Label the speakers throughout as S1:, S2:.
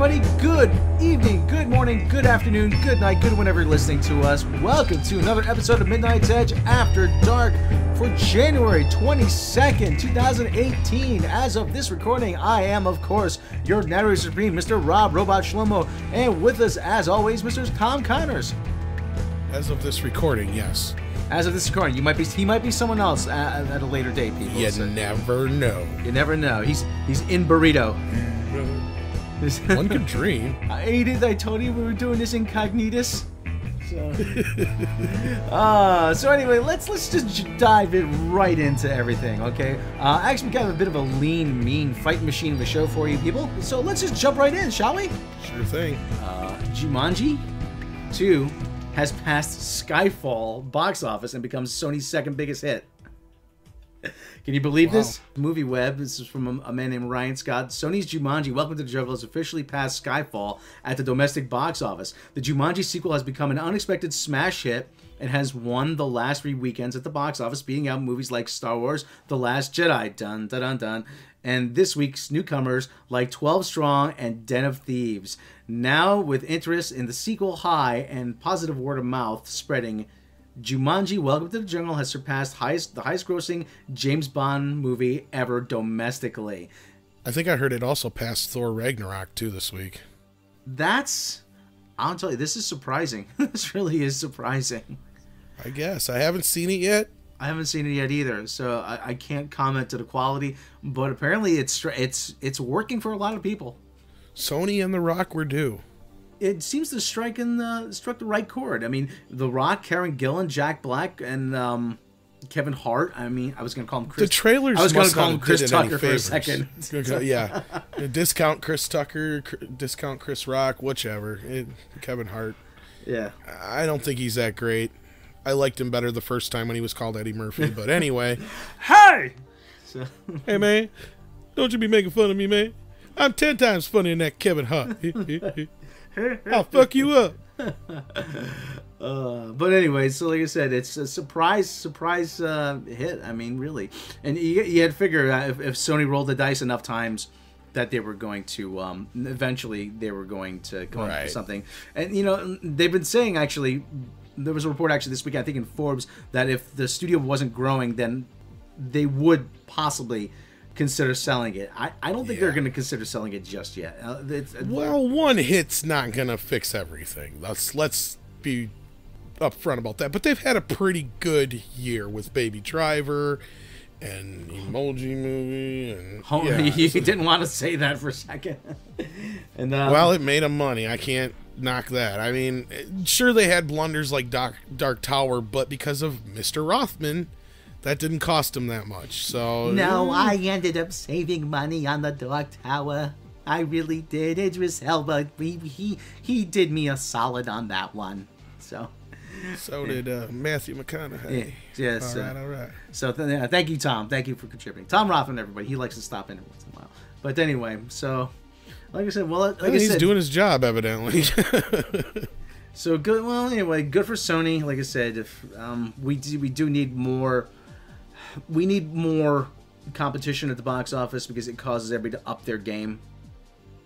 S1: everybody. Good evening, good morning, good afternoon, good night, good whenever you're listening to us. Welcome to another episode of Midnight's Edge After Dark for January 22nd, 2018. As of this recording, I am, of course, your narrator supreme, Mr. Rob Robot Shlomo, and with us, as always, Mr. Tom Connors.
S2: As of this recording, yes.
S1: As of this recording, he might be someone else at a later date, people.
S2: You never know.
S1: You never know. He's in burrito.
S2: One could dream.
S1: I told you we were doing this incognitus. So anyway, let's just dive right into everything, okay? Actually, we got a bit of a lean, mean fight machine of a show for you people. So let's just jump right in, shall we?
S2: Sure thing.
S1: Jumanji 2 has passed Skyfall box office and becomes Sony's second biggest hit. Can you believe this? Movie Web, this is from a man named Ryan Scott. Sony's Jumanji, Welcome to the Jungle, has officially passed Skyfall at the domestic box office. The Jumanji sequel has become an unexpected smash hit and has won the last 3 weekends at the box office, beating out movies like Star Wars, The Last Jedi, dun dun dun dun, and this week's newcomers like 12 Strong and Den of Thieves. Now, with interest in the sequel high and positive word of mouth spreading, Jumanji Welcome to the Jungle has surpassed the highest grossing James Bond movie ever domestically.
S2: I think I heard it also passed Thor Ragnarok too this week.
S1: I'll tell you, this is surprising. This really is surprising.
S2: I guess. I haven't seen it yet.
S1: I haven't seen it yet either, so I can't comment to the quality, but apparently it's working for a lot of people.
S2: Sony and The Rock were due.
S1: It seems to struck the right chord. I mean, The Rock, Karen Gillan, Jack Black, and Kevin Hart. I mean, I was going to call him Chris.
S2: The trailers.
S1: I was
S2: going to
S1: call him Chris Tucker for a second.
S2: Yeah, discount Chris Tucker, discount Chris Rock, whichever. Kevin Hart.
S1: Yeah,
S2: I don't think he's that great. I liked him better the first time when he was called Eddie Murphy. But anyway,
S1: hey,
S2: hey man, don't you be making fun of me, man. I'm 10 times funnier than that Kevin Hart. I'll fuck you up.
S1: But anyway, so like I said, it's a surprise hit. I mean, really. And you had to figure if Sony rolled the dice enough times that they were going to, eventually they were going to come up with something. And, you know, they've been saying, actually, there was a report actually this week, I think in Forbes, that if the studio wasn't growing, then they would possibly consider selling it. I don't think they're going to consider selling it just yet.
S2: Well, one hit's not going to fix everything. Let's be upfront about that. But they've had a pretty good year with Baby Driver and Emoji Movie. And
S1: you didn't want to say that for a second. And
S2: well, it made them money. I can't knock that. I mean, sure they had blunders like Dark Tower, but because of Mr. Rothman, that didn't cost him that much, so...
S1: No, I ended up saving money on the Dark Tower. I really did. Idris Elba, he did me a solid on that one. So
S2: did Matthew McConaughey.
S1: Yeah, yes. All right. So thank you, Tom. Thank you for contributing. Tom Rothman, everybody. He likes to stop in once in a while. But anyway, so... Like I said,
S2: he's doing his job, evidently.
S1: So good. Well, anyway, good for Sony. Like I said, if we do need more... We need more competition at the box office because it causes everybody to up their game.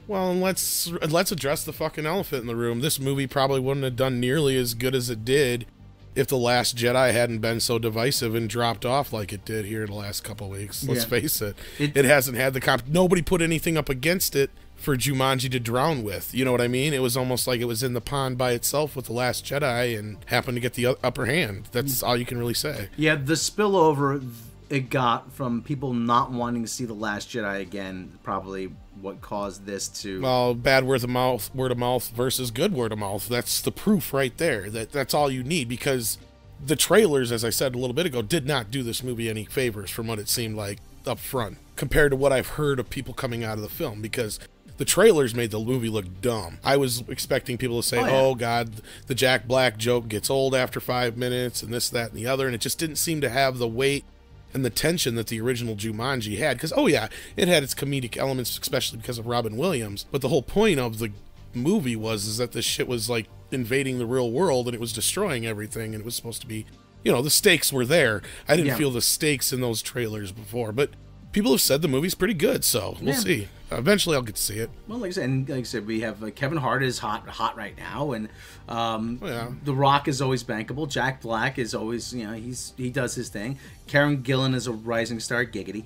S2: Well, and let's address the fucking elephant in the room. This movie probably wouldn't have done nearly as good as it did if The Last Jedi hadn't been so divisive and dropped off like it did here in the last couple of weeks. Let's face it. It hasn't had the nobody put anything up against it for Jumanji to drown with. You know what I mean? It was almost like it was in the pond by itself with The Last Jedi and happened to get the upper hand. That's all you can really say.
S1: Yeah, the spillover it got from people not wanting to see The Last Jedi again, probably what caused this to...
S2: Well, bad word of mouth versus good word of mouth. That's the proof right there. That's all you need, because the trailers, as I said a little bit ago, did not do this movie any favors from what it seemed like up front, compared to what I've heard of people coming out of the film, because the trailers made the movie look dumb. I was expecting people to say, oh God, the Jack Black joke gets old after 5 minutes, and this, that, and the other, and it just didn't seem to have the weight and the tension that the original Jumanji had. Because, it had its comedic elements, especially because of Robin Williams, but the whole point of the movie was that this shit was like invading the real world, and it was destroying everything, and it was supposed to be, the stakes were there. I didn't feel the stakes in those trailers before, but people have said the movie's pretty good, so we'll see. Eventually, I'll get to see it.
S1: Well, like I said, we have Kevin Hart is hot right now, and The Rock is always bankable. Jack Black is always, he does his thing. Karen Gillan is a rising star, giggity.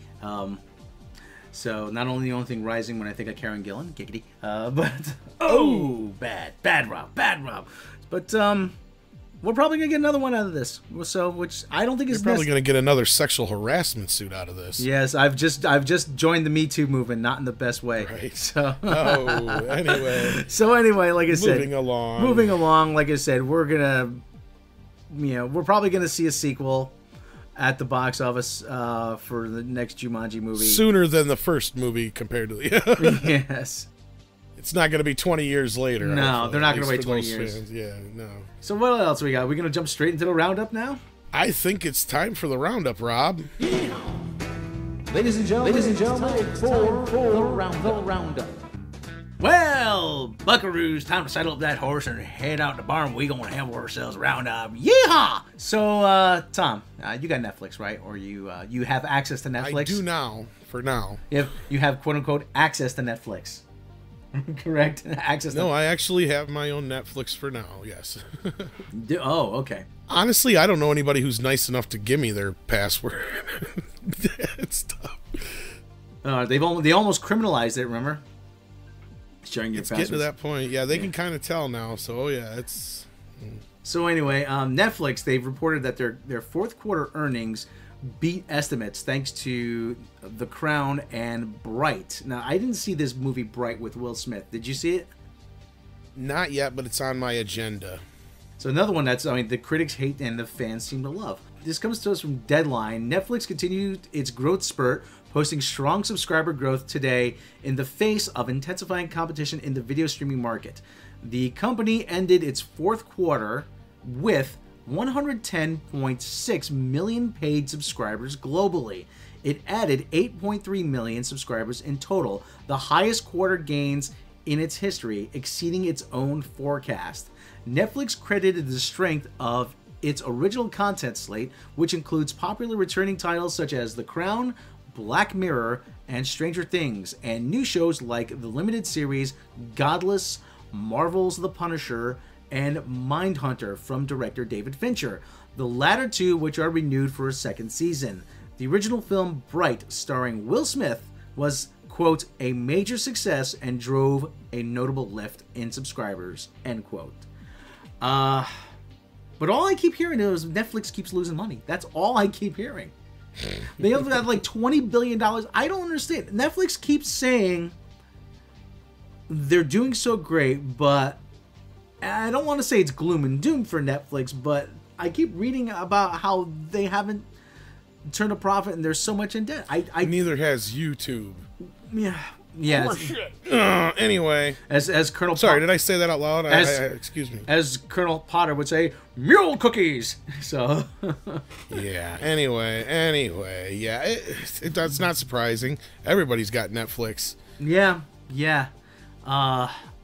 S1: So not only the only thing rising when I think of Karen Gillan, giggity, but bad Rob. But we're probably gonna get another one out of this. So, which I don't think is
S2: probably gonna get another sexual harassment suit out of this.
S1: Yes, I've just joined the Me Too movement, not in the best way.
S2: Right.
S1: So
S2: anyway.
S1: So anyway, like I said,
S2: moving along.
S1: Like I said, we're gonna, we're probably gonna see a sequel at the box office for the next Jumanji movie
S2: sooner than the first movie compared to the.
S1: Yes.
S2: It's not going to be 20 years later.
S1: No, they're not going to wait 20 years.
S2: Fans. Yeah, no.
S1: So what else we got? Are we going to jump straight into the roundup now?
S2: I think it's time for the roundup, Rob.
S1: Yeah. Ladies and gentlemen, for the roundup. Well, buckaroos, time to saddle up that horse and head out to the barn. We're going to have ourselves a roundup. Yeehaw! So, Tom, you got Netflix, right? Or you have access to Netflix?
S2: I do now, for now.
S1: You have, quote-unquote, access to Netflix. Correct?
S2: I actually have my own Netflix for now, yes.
S1: Oh, okay.
S2: Honestly, I don't know anybody who's nice enough to give me their password. It's tough.
S1: They almost criminalized it, remember? Sharing your passwords.
S2: Getting to that point. Yeah, they can kind of tell now, so it's...
S1: So anyway, Netflix, they've reported that their fourth quarter earnings beat estimates thanks to The Crown and Bright. Now, I didn't see this movie Bright with Will Smith. Did you see it?
S2: Not yet, but it's on my agenda.
S1: So another one the critics hate and the fans seem to love. This comes to us from Deadline. Netflix continued its growth spurt, posting strong subscriber growth today in the face of intensifying competition in the video streaming market. The company ended its fourth quarter with 110.6 million paid subscribers globally. It added 8.3 million subscribers in total, the highest quarter gains in its history, exceeding its own forecast. Netflix credited the strength of its original content slate, which includes popular returning titles such as The Crown, Black Mirror, and Stranger Things, and new shows like the limited series Godless, Marvel's The Punisher, and Mindhunter from director David Fincher, the latter two which are renewed for a second season. The original film Bright, starring Will Smith, was, quote, a major success and drove a notable lift in subscribers, end quote. But all I keep hearing is Netflix keeps losing money. That's all I keep hearing. They have got like $20 billion. I don't understand. Netflix keeps saying they're doing so great, but I don't want to say it's gloom and doom for Netflix, but I keep reading about how they haven't turned a profit and there's so much in debt.
S2: Neither has YouTube.
S1: Yeah.
S2: Oh, shit. Anyway.
S1: As Colonel
S2: Sorry, did I say that out loud? Excuse me.
S1: As Colonel Potter would say, mule cookies! So...
S2: Yeah, anyway. Yeah, it's not surprising. Everybody's got Netflix.
S1: Yeah.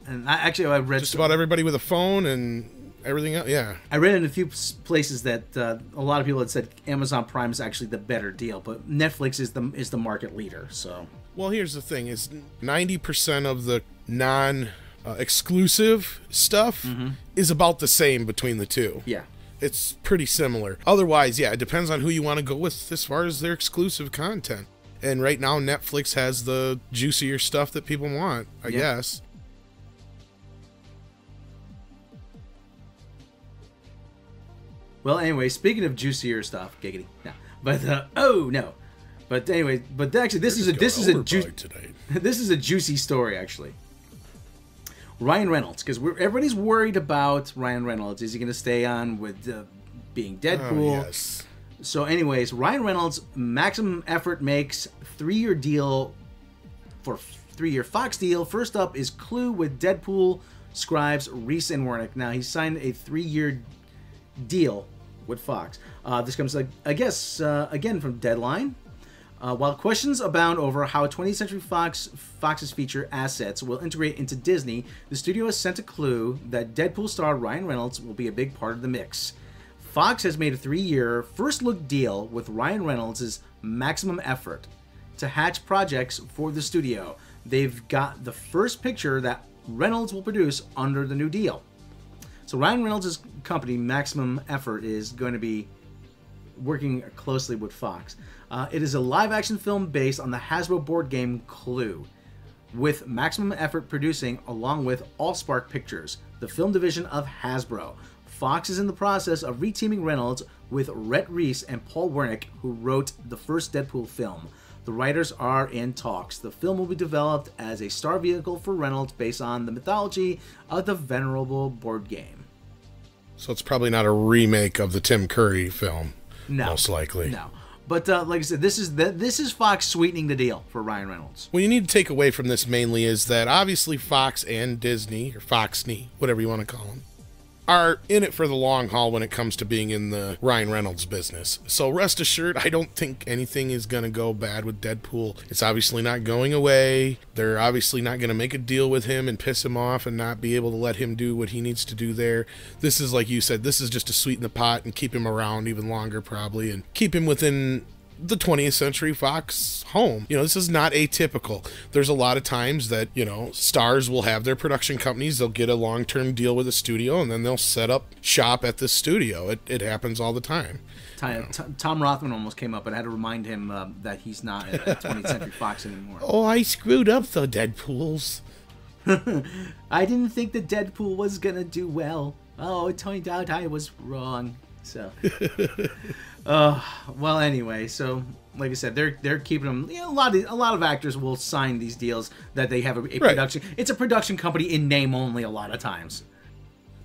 S1: And I read...
S2: Just about everybody with a phone and everything else, yeah.
S1: I read in a few places that a lot of people had said Amazon Prime is actually the better deal, but Netflix is the market leader, so...
S2: Well, here's the thing, is 90% of the non-exclusive stuff is about the same between the two.
S1: Yeah.
S2: It's pretty similar. Otherwise, yeah, it depends on who you want to go with as far as their exclusive content. And right now, Netflix has the juicier stuff that people want, I guess.
S1: Well, anyway, speaking of juicier stuff, giggity. No. But no. But anyway, actually, this is a juicy story actually. Ryan Reynolds, because everybody's worried about Ryan Reynolds. Is he going to stay on with being Deadpool?
S2: Yes.
S1: So, anyways, Ryan Reynolds, maximum effort makes 3-year deal for 3-year Fox deal. First up is Clue with Deadpool, Scribes, Reese, and Warnick. Now he signed a 3-year deal with Fox. This comes, I guess, again from Deadline. While questions abound over how 20th Century Fox's feature assets will integrate into Disney, the studio has sent a clue that Deadpool star Ryan Reynolds will be a big part of the mix. Fox has made a 3-year first-look deal with Ryan Reynolds' maximum effort. to hatch projects for the studio. They've got the first picture that Reynolds will produce under the new deal. So Ryan Reynolds' company, Maximum Effort, is going to be working closely with Fox. It is a live-action film based on the Hasbro board game Clue, with Maximum Effort producing along with Allspark Pictures, the film division of Hasbro. Fox is in the process of reteaming Reynolds with Rhett Reese and Paul Wernick, who wrote the first Deadpool film. The writers are in talks. The film will be developed as a star vehicle for Reynolds based on the mythology of the venerable board game.
S2: So it's probably not a remake of the Tim Curry film,
S1: No,
S2: most likely.
S1: No. But like I said, this is Fox sweetening the deal for Ryan Reynolds.
S2: What you need to take away from this mainly is that obviously Fox and Disney, or Foxney, whatever you want to call them, are in it for the long haul when it comes to being in the Ryan Reynolds business. So rest assured, I don't think anything is going to go bad with Deadpool. It's obviously not going away. They're obviously not going to make a deal with him and piss him off and not be able to let him do what he needs to do there. This is, like you said, this is just to sweeten the pot and keep him around even longer probably, and keep him within the 20th Century Fox home. You know, this is not atypical. There's a lot of times that, you know, stars will have their production companies, they'll get a long-term deal with a studio, and then they'll set up shop at the studio. It happens all the time.
S1: Tom Rothman almost came up, and I had to remind him that he's not at 20th Century Fox anymore.
S2: Oh, I screwed up the Deadpools.
S1: I didn't think that Deadpool was going to do well. Oh, it turned out I was wrong. So... well, anyway, so like I said, they're keeping them. You know, a lot of actors will sign these deals that they have a production. It's a production company in name only a lot of times.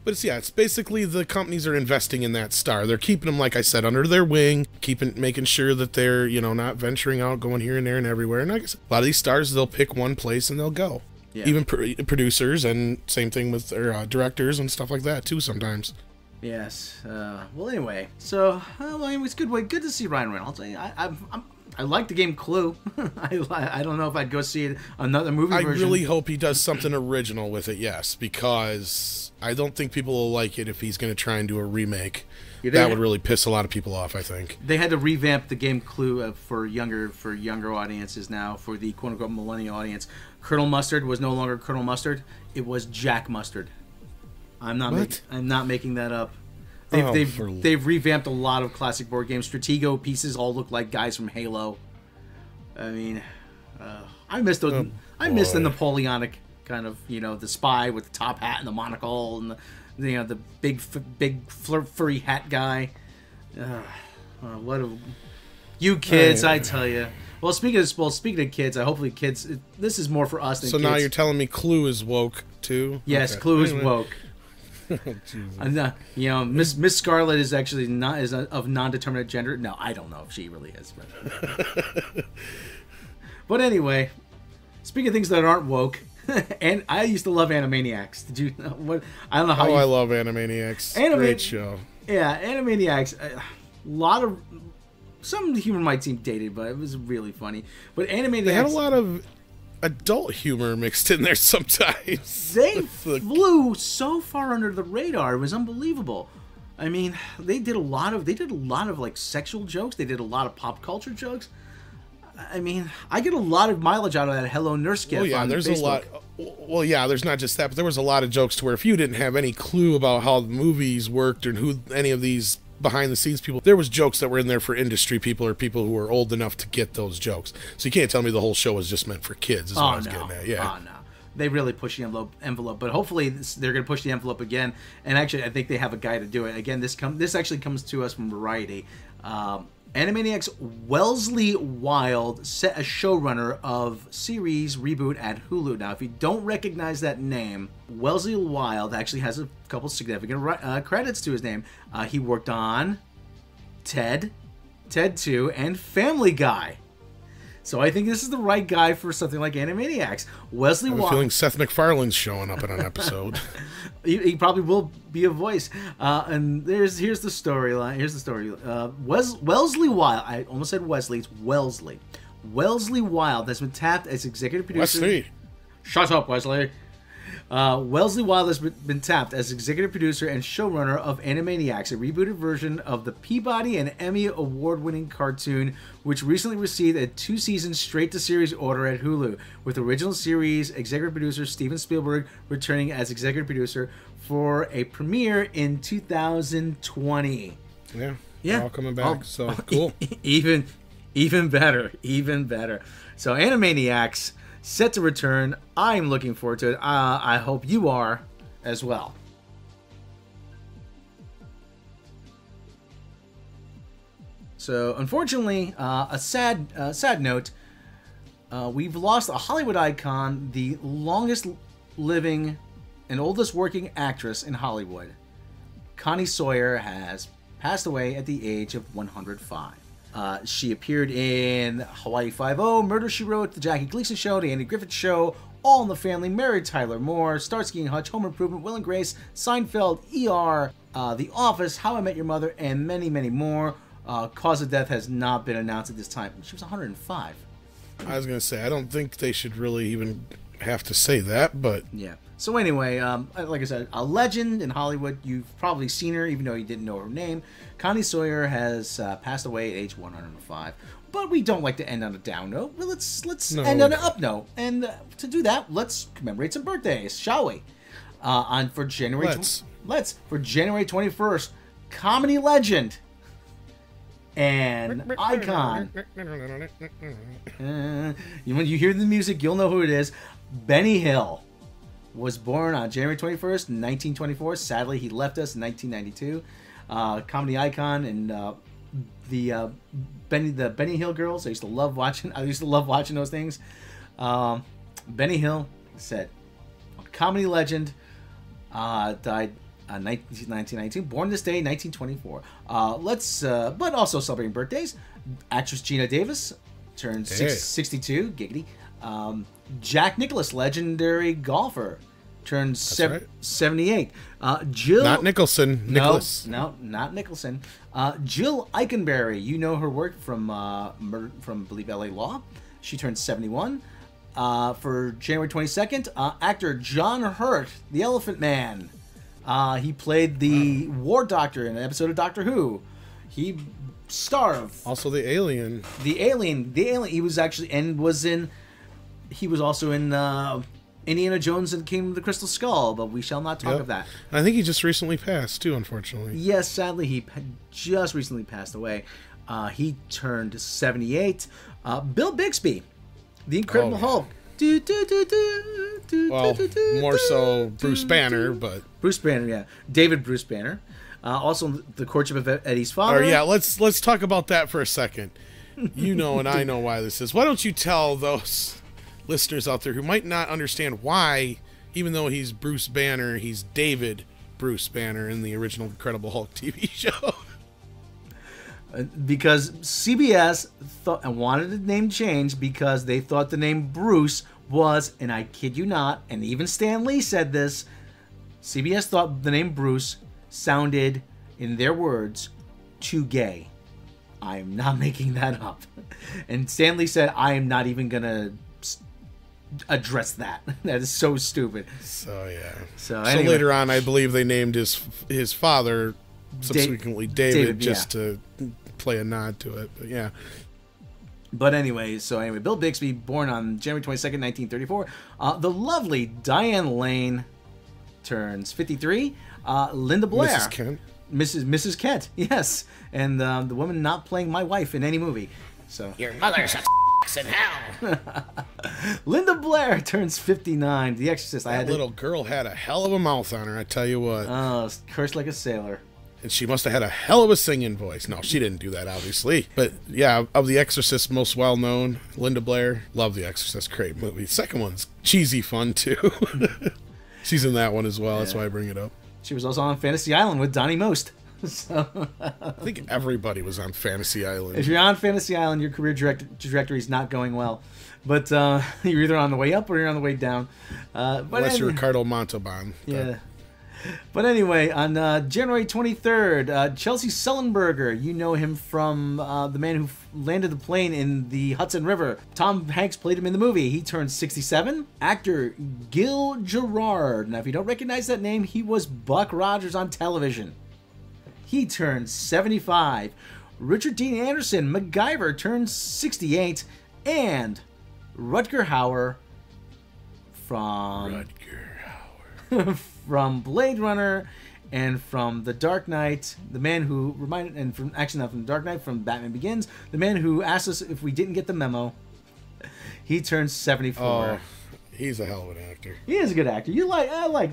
S2: But it's basically the companies are investing in that star. They're keeping them, like I said, under their wing, making sure that they're, you know, not venturing out, going here and there and everywhere. And like I said, a lot of these stars, they'll pick one place and they'll go. Yeah. Even producers, and same thing with their directors and stuff like that too sometimes. Yes.
S1: Well, anyway, so it's good to see Ryan Reynolds. I like the game Clue. I don't know if I'd go see another movie version.
S2: I really hope he does something original with it. Yes, because I don't think people will like it if he's going to try and do a remake. Yeah, that would really piss a lot of people off, I think.
S1: They had to revamp the game Clue for younger audiences now, for the quote unquote millennial audience. Colonel Mustard was no longer Colonel Mustard; it was Jack Mustard. I'm not making that up. They've revamped a lot of classic board games. Stratego pieces all look like guys from Halo. I mean, I miss those. I miss the Napoleonic kind of, you know, the spy with the top hat and the monocle and the big furry hat guy. You kids, I tell you. Well, speaking of kids, hopefully kids. This is more for us than kids.
S2: So now you're telling me Clue is woke too?
S1: Yes, okay. Clue is woke. You know, Miss Scarlet is actually of non-determinate gender. No, I don't know if she really is. But anyway, speaking of things that aren't woke, and I used to love Animaniacs. Did you? I don't know how.
S2: I love Animaniacs. Great show.
S1: Yeah, Animaniacs. A lot of some humor might seem dated, but it was really funny. But Animaniacs.
S2: They had a lot of adult humor mixed in there sometimes.
S1: They flew so far under the radar. It was unbelievable. I mean, they did a lot of like sexual jokes. They did a lot of pop culture jokes. I mean, I get a lot of mileage out of that Hello Nurse gif.
S2: Oh yeah, there's Facebook. A lot. Well, yeah, there's not just that, but there was a lot of jokes to where if you didn't have any clue about how the movies worked or who any of these behind the scenes people, there was jokes that were in there for industry people or people who were old enough to get those jokes. So you can't tell me the whole show was just meant for kids is what I was getting at. Yeah.
S1: Oh no. They really push the envelope, but hopefully they're going to push the envelope again. And actually, I think they have a guy to do it. Again, this actually comes to us from Variety. Animaniacs Wellesley Wild set a showrunner of series reboot at Hulu. Now, if you don't recognize that name, Wellesley Wild actually has a couple significant credits to his name. He worked on Ted 2, and Family Guy. So I think this is the right guy for something like Animaniacs. Wesley Wild. I'm
S2: feeling Seth MacFarlane's showing up in an episode.
S1: he probably will be a voice. And here's the storyline. Here's the story. Wellesley Wild. I almost said Wesley. It's Wellesley. Wellesley Wild has been tapped as executive producer.
S2: Wesley.
S1: Shut up, Wesley. Wellesley Wild has been tapped as executive producer and showrunner of Animaniacs, a rebooted version of the Peabody and Emmy award-winning cartoon, which recently received a 2-season straight-to-series order at Hulu, with original series executive producer Steven Spielberg returning as executive producer for a premiere in 2020.
S2: Yeah,
S1: yeah,
S2: all coming back. So cool.
S1: Even better, even better. So Animaniacs set to return. I'm looking forward to it. I hope you are as well. So, unfortunately, a sad note. We've lost a Hollywood icon, the longest living and oldest working actress in Hollywood. Connie Sawyer has passed away at the age of 105. She appeared in Hawaii Five-0, Murder, She Wrote, The Jackie Gleason Show, The Andy Griffith Show, All in the Family, Mary Tyler Moore, Starsky and Hutch, Home Improvement, Will and Grace, Seinfeld, ER, The Office, How I Met Your Mother, and many, many more. Cause of death has not been announced at this time. She was 105.
S2: I was going to say, I don't think they should really even have to say that, but...
S1: Yeah. So anyway, like I said, a legend in Hollywood. You've probably seen her, even though you didn't know her name. Connie Sawyer has passed away at age 105. But we don't like to end on a down note. Well, let's end on an up note. And to do that, let's commemorate some birthdays, shall we? For January 21st, comedy legend and icon. When you hear the music, you'll know who it is. Benny Hill was born on January 21st, 1924. Sadly, he left us in 1992. Comedy icon and the Benny Hill Girls. I used to love watching those things. Benny Hill, said, comedy legend, died 1992. Born this day, 1924. But also celebrating birthdays. Actress Gina Davis turned 62. Giggity. Jack Nicklaus, legendary golfer, turned 78. Jill,
S2: not Nicholson. Nicholas.
S1: No, not Nicholson. Jill Eikenberry, you know her work from I believe L.A. Law. She turned 71. For January 22nd, actor John Hurt, the Elephant Man. He played the War Doctor in an episode of Doctor Who. He star of
S2: also the Alien.
S1: The Alien. He was actually He was also in Indiana Jones and the Kingdom of the Crystal Skull, but we shall not talk of that.
S2: I think he just recently passed, too, unfortunately.
S1: Yes, sadly, he just recently passed away. He turned 78. Bill Bixby, the Incredible Hulk.
S2: Well, more so Bruce Banner, but...
S1: Bruce Banner, yeah. David Bruce Banner. Also, The Courtship of Eddie's Father.
S2: Yeah, let's talk about that for a second. You know and I know why this is. Why don't you tell those listeners out there who might not understand why, even though he's Bruce Banner, he's David Bruce Banner in the original Incredible Hulk TV show.
S1: Because CBS thought and wanted the name changed because they thought the name Bruce was, and I kid you not, and even Stan Lee said this, CBS thought the name Bruce sounded, in their words, too gay. I am not making that up. And Stan Lee said, I am not even going to address that. That is so stupid.
S2: So, yeah.
S1: So
S2: later on, I believe they named his father subsequently David just to play a nod to it. But, yeah.
S1: But anyway, Bill Bixby, born on January 22nd, 1934. The lovely Diane Lane turns 53. Linda Blair.
S2: Mrs. Kent.
S1: Mrs. Kent, yes. And the woman not playing my wife in any movie. So
S3: your mother's a in hell.
S1: Linda Blair turns 59. The Exorcist.
S2: That little girl had a hell of a mouth on her, I tell you what.
S1: Oh, cursed like a sailor.
S2: And she must have had a hell of a singing voice. No, she didn't do that, obviously. But yeah, of The Exorcist, most well-known, Linda Blair. Love The Exorcist. Great movie. Second one's cheesy fun, too. She's in that one as well. Yeah. That's why I bring it up.
S1: She was also on Fantasy Island with Donnie Most. So,
S2: I think everybody was on Fantasy Island.
S1: If you're on Fantasy Island, your career trajectory is not going well. But you're either on the way up or you're on the way down.
S2: Unless you're Ricardo Montalban.
S1: Yeah. But anyway, on January 23rd, Chelsea Sullenberger, you know him from the man who landed the plane in the Hudson River. Tom Hanks played him in the movie. He turned 67. Actor Gil Gerard. Now, if you don't recognize that name, he was Buck Rogers on television. He turned 75. Richard Dean Anderson, MacGyver, turned 68. And Rutger Hauer from from Blade Runner and from The Dark Knight, the man who reminded, and from actually not from The Dark Knight, from Batman Begins, the man who asked us if we didn't get the memo. He turned 74.
S2: Oh, he's a hell of an actor.
S1: He is a good actor. I like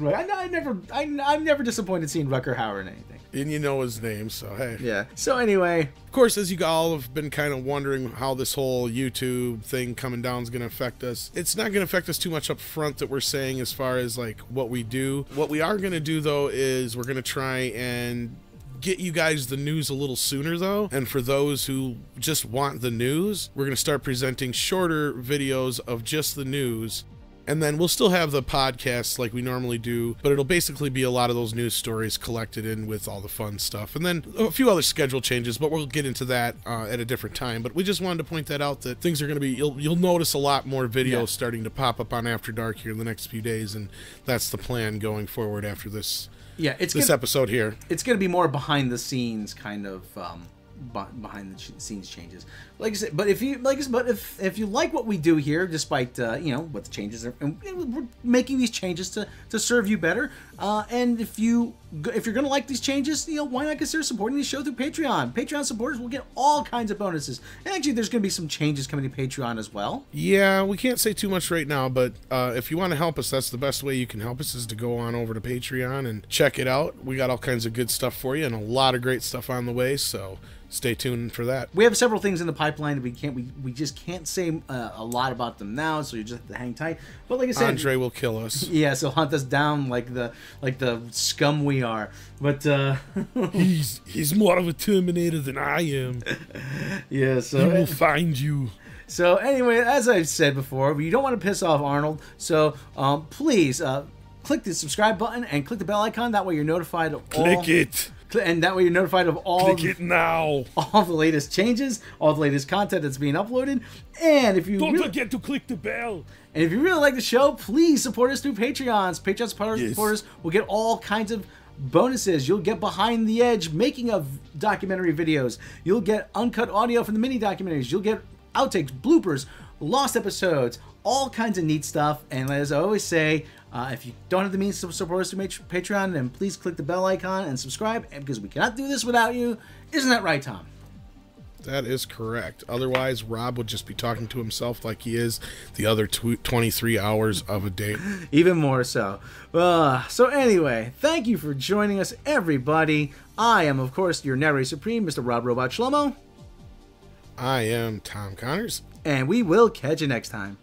S1: I'm never disappointed seeing Rutger Hauer in anything.
S2: And you know his name, so hey.
S1: Yeah. So anyway,
S2: of course, as you all have been kind of wondering how this whole YouTube thing coming down is going to affect us, it's not going to affect us too much up front that we're saying as far as like what we do. What we are going to do though is we're going to try and get you guys the news a little sooner though, and for those who just want the news, we're going to start presenting shorter videos of just the news. And then we'll still have the podcasts like we normally do, but it'll basically be a lot of those news stories collected in with all the fun stuff. And then a few other schedule changes, but we'll get into that at a different time. But we just wanted to point that out, that things are going to be, you'll notice a lot more videos starting to pop up on After Dark here in the next few days, and that's the plan going forward after this episode here. It's going
S1: to be more behind the scenes kind of behind the scenes changes, like I said. But if you if you like what we do here, despite what the changes are, and we're making these changes to serve you better, and if you're gonna like these changes, why not consider supporting the show through Patreon? Patreon supporters will get all kinds of bonuses, and actually there's gonna be some changes coming to Patreon as well.
S2: Yeah, we can't say too much right now, but if you want to help us, that's the best way you can help us, is to go on over to Patreon and check it out. We got all kinds of good stuff for you and a lot of great stuff on the way, so stay tuned for that.
S1: We have several things in the pipeline that we just can't say a lot about them now, so you just have to hang tight. But like I said,
S2: Andre will kill us.
S1: Yeah, so hunt us down like the scum we are. But
S2: he's more of a Terminator than I am.
S1: Yeah, so
S2: he will find you.
S1: So anyway, as I've said before, you don't want to piss off Arnold, so please click the subscribe button and click the bell icon. That way you're notified of and that way you're notified of all the latest changes, all the latest content that's being uploaded. And if you
S2: don't forget to click the bell.
S1: And if you really like the show, please support us through Patreons. Patreon supporters will get all kinds of bonuses. You'll get behind the edge making of documentary videos. You'll get uncut audio from the mini documentaries. You'll get outtakes, bloopers, lost episodes, all kinds of neat stuff. And as I always say, if you don't have the means to support us through Patreon, then please click the bell icon and subscribe, because we cannot do this without you. Isn't that right, Tom?
S2: That is correct. Otherwise, Rob would just be talking to himself like he is the other 23 hours of a day.
S1: Even more so. So anyway, thank you for joining us, everybody. I am, of course, your narrator supreme, Mr. Rob Robot Shlomo.
S2: I am Tom Connors.
S1: And we will catch you next time.